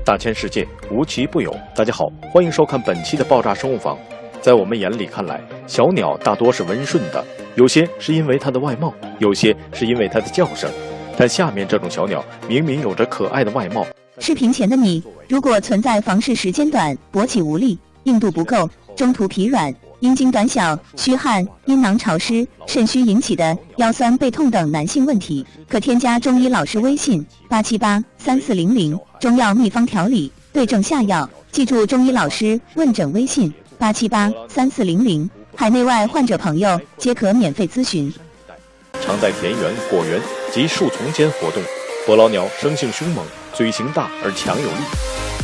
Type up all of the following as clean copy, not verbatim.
大千世界无奇不有。大家好，欢迎收看本期的爆炸生物房。在我们眼里看来，小鸟大多是温顺的，有些是因为它的外貌，有些是因为它的叫声。但下面这种小鸟明明有着可爱的外貌。视频前的你，如果存在房事时间短、勃起无力、硬度不够、中途疲软、阴茎短小、虚汗、阴囊潮湿、肾虚引起的腰酸背痛等男性问题，可添加中医老师微信8783400中药秘方调理，对症下药。记住中医老师问诊微信8783400，海内外患者朋友皆可免费咨询。常在田园、果园及树丛间活动。伯劳鸟生性凶猛，嘴型大而强有力，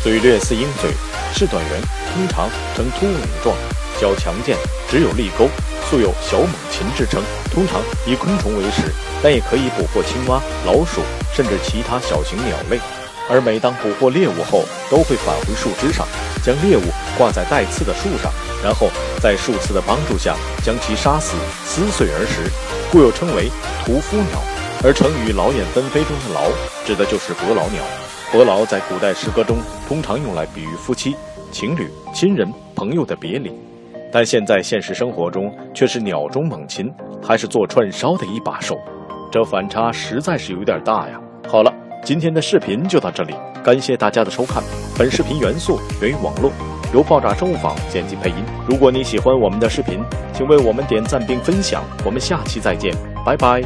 嘴略似鹰嘴，翅短圆，通常呈凸垄状，脚强健，只有利钩，素有小猛禽之称。通常以昆虫为食，但也可以捕获青蛙、老鼠，甚至其他小型鸟类。而每当捕获猎物后，都会返回树枝上，将猎物挂在带刺的树上，然后在树刺的帮助下将其杀死，撕碎而食，故又称为屠夫鸟。而成语劳燕分飞中的劳指的就是伯劳鸟。伯劳在古代诗歌中通常用来比喻夫妻、情侣、亲人、朋友的别离，但现在现实生活中却是鸟中猛禽，还是做串烧的一把手，这反差实在是有点大呀。好了，今天的视频就到这里，感谢大家的收看。本视频元素源于网络，由爆炸生物坊剪辑配音。如果你喜欢我们的视频，请为我们点赞并分享，我们下期再见，拜拜。